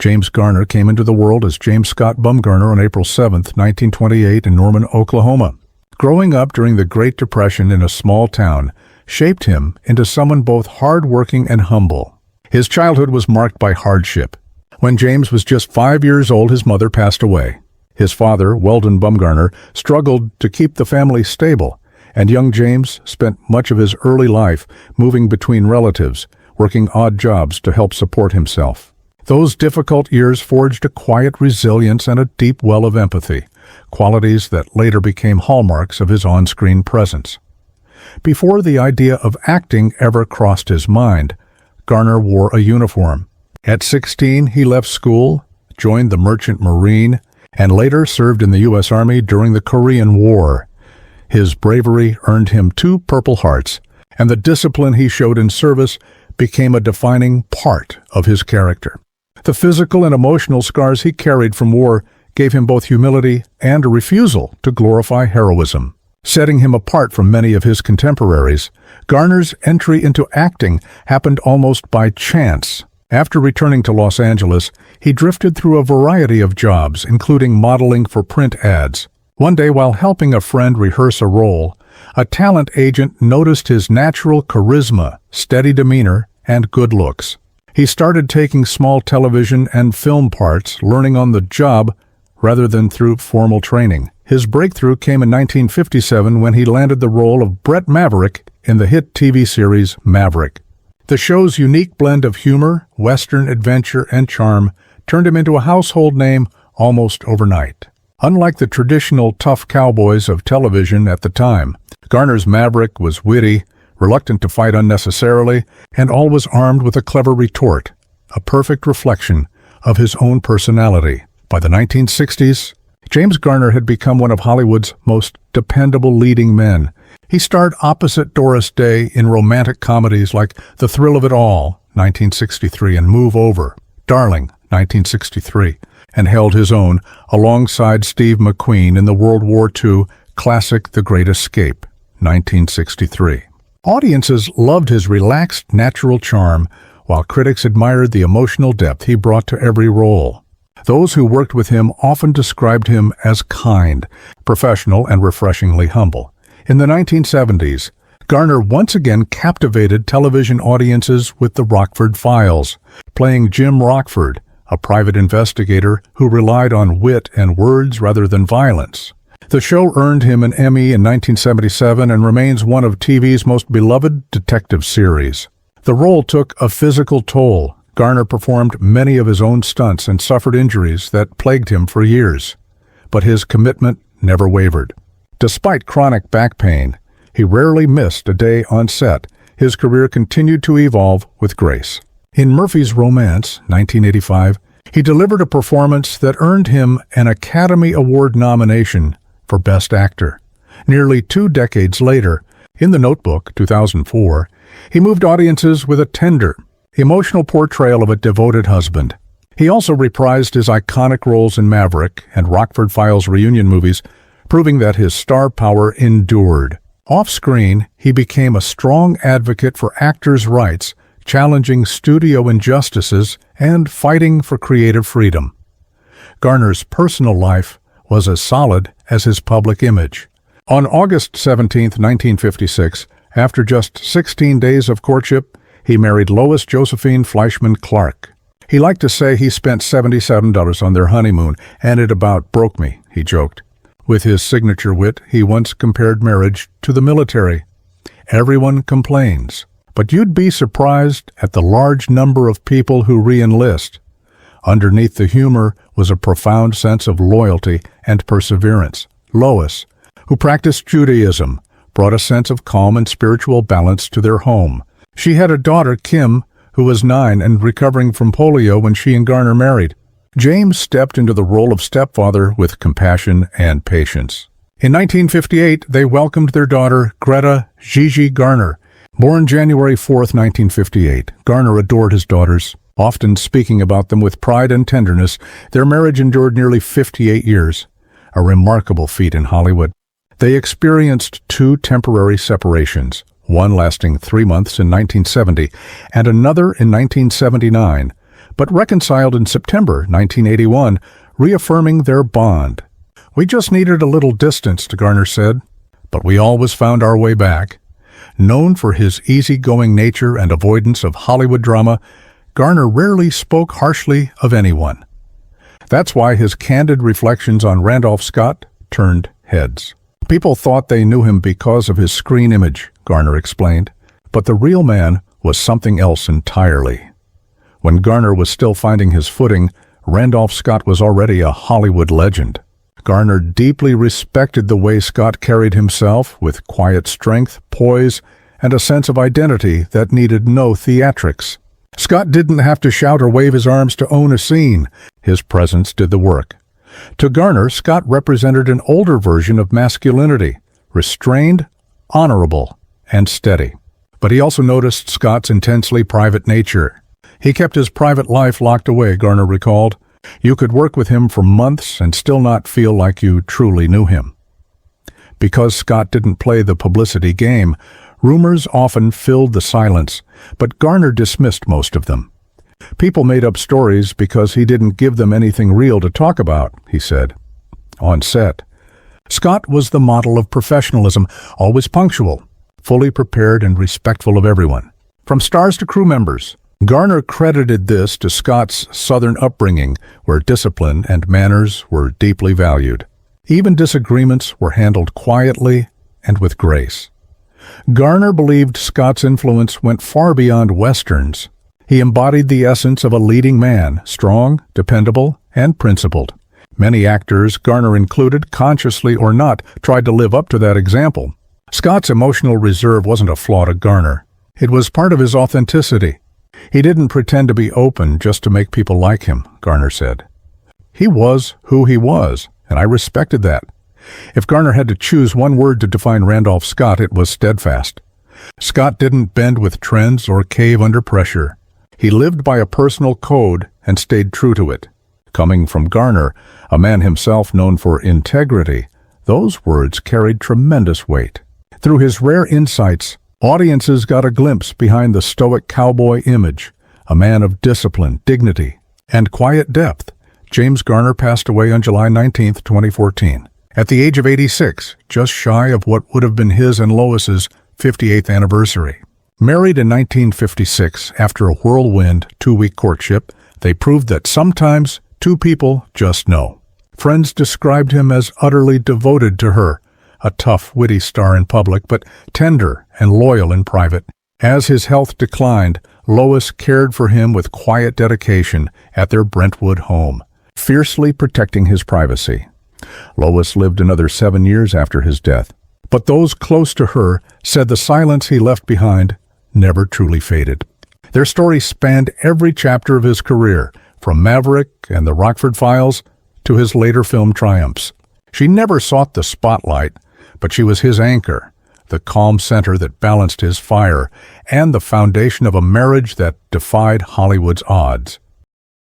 James Garner came into the world as James Scott Garner on April 7, 1928 in Norman, Oklahoma. Growing up during the Great Depression in a small town shaped him into someone both hard-working and humble. His childhood was marked by hardship. When James was just 5 years old, his mother passed away. His father, Weldon Garner, struggled to keep the family stable, and young James spent much of his early life moving between relatives, working odd jobs to help support himself. Those difficult years forged a quiet resilience and a deep well of empathy, qualities that later became hallmarks of his on-screen presence. Before the idea of acting ever crossed his mind, Garner wore a uniform. At 16, he left school, joined the Merchant Marine, and later served in the U.S. Army during the Korean War. His bravery earned him 2 Purple Hearts, and the discipline he showed in service became a defining part of his character. The physical and emotional scars he carried from war gave him both humility and a refusal to glorify heroism. Setting him apart from many of his contemporaries, Garner's entry into acting happened almost by chance. After returning to Los Angeles, he drifted through a variety of jobs, including modeling for print ads. One day, while helping a friend rehearse a role, a talent agent noticed his natural charisma, steady demeanor, and good looks. He started taking small television and film parts, learning on the job rather than through formal training. His breakthrough came in 1957 when he landed the role of Brett Maverick in the hit TV series Maverick. The show's unique blend of humor, Western adventure, and charm turned him into a household name almost overnight. Unlike the traditional tough cowboys of television at the time, Garner's Maverick was witty, reluctant to fight unnecessarily, and always armed with a clever retort, a perfect reflection of his own personality. By the 1960s, James Garner had become one of Hollywood's most dependable leading men. He starred opposite Doris Day in romantic comedies like The Thrill of It All, 1963, and Move Over, Darling, 1963, and held his own alongside Steve McQueen in the World War II classic The Great Escape, 1963. Audiences loved his relaxed, natural charm, while critics admired the emotional depth he brought to every role. Those who worked with him often described him as kind, professional, and refreshingly humble. In the 1970s, Garner once again captivated television audiences with The Rockford Files, playing Jim Rockford, a private investigator who relied on wit and words rather than violence. The show earned him an Emmy in 1977 and remains one of TV's most beloved detective series. The role took a physical toll. Garner performed many of his own stunts and suffered injuries that plagued him for years. But his commitment never wavered. Despite chronic back pain, he rarely missed a day on set. His career continued to evolve with grace. In Murphy's Romance, 1985, he delivered a performance that earned him an Academy Award nomination for Best Actor. Nearly 2 decades later, in The Notebook, 2004, he moved audiences with a tender, emotional portrayal of a devoted husband. He also reprised his iconic roles in Maverick and Rockford Files reunion movies, proving that his star power endured. Off-screen, he became a strong advocate for actors' rights, challenging studio injustices and fighting for creative freedom. Garner's personal life was as solid as his public image. On August 17, 1956, after just 16 days of courtship, he married Lois Josephine Fleischman Clark. He liked to say he spent $77 on their honeymoon, and it about broke me, he joked. With his signature wit, he once compared marriage to the military. Everyone complains, but you'd be surprised at the large number of people who re-enlist. Underneath the humor was a profound sense of loyalty and perseverance. Lois, who practiced Judaism, brought a sense of calm and spiritual balance to their home. She had a daughter, Kim, who was 9 and recovering from polio when she and Garner married. James stepped into the role of stepfather with compassion and patience. In 1958, they welcomed their daughter, Greta Gigi Garner. Born January 4, 1958, Garner adored his daughters, often speaking about them with pride and tenderness. Their marriage endured nearly 58 years, a remarkable feat in Hollywood. They experienced 2 temporary separations, one lasting 3 months in 1970 and another in 1979, but reconciled in September 1981, reaffirming their bond. "We just needed a little distance," Garner said, "but we always found our way back." Known for his easygoing nature and avoidance of Hollywood drama, Garner rarely spoke harshly of anyone. That's why his candid reflections on Randolph Scott turned heads. "People thought they knew him because of his screen image," Garner explained, "but the real man was something else entirely." When Garner was still finding his footing, Randolph Scott was already a Hollywood legend. Garner deeply respected the way Scott carried himself, with quiet strength, poise, and a sense of identity that needed no theatrics. Scott didn't have to shout or wave his arms to own a scene. His presence did the work. To Garner, Scott represented an older version of masculinity, restrained, honorable, and steady. But he also noticed Scott's intensely private nature. He kept his private life locked away, Garner recalled. You could work with him for months and still not feel like you truly knew him. Because Scott didn't play the publicity game, rumors often filled the silence, but Garner dismissed most of them. People made up stories because he didn't give them anything real to talk about, he said. On set, Scott was the model of professionalism, always punctual, fully prepared and respectful of everyone, from stars to crew members. Garner credited this to Scott's Southern upbringing, where discipline and manners were deeply valued. Even disagreements were handled quietly and with grace. Garner believed Scott's influence went far beyond Westerns. He embodied the essence of a leading man, strong, dependable, and principled. Many actors, Garner included, consciously or not, tried to live up to that example. Scott's emotional reserve wasn't a flaw to Garner. It was part of his authenticity. He didn't pretend to be open just to make people like him, Garner said. He was who he was, and I respected that. If Garner had to choose one word to define Randolph Scott, it was steadfast. Scott didn't bend with trends or cave under pressure. He lived by a personal code and stayed true to it. Coming from Garner, a man himself known for integrity, those words carried tremendous weight. Through his rare insights, audiences got a glimpse behind the stoic cowboy image, a man of discipline, dignity, and quiet depth. James Garner passed away on July 19, 2014, at the age of 86, just shy of what would have been his and Lois's 58th anniversary. Married in 1956, after a whirlwind 2-week courtship, they proved that sometimes two people just know. Friends described him as utterly devoted to her, a tough, witty star in public, but tender and loyal in private. As his health declined, Lois cared for him with quiet dedication at their Brentwood home, fiercely protecting his privacy. Lois lived another 7 years after his death, but those close to her said the silence he left behind never truly faded. Their story spanned every chapter of his career, from Maverick and the Rockford Files to his later film triumphs. She never sought the spotlight, but she was his anchor, the calm center that balanced his fire, and the foundation of a marriage that defied Hollywood's odds.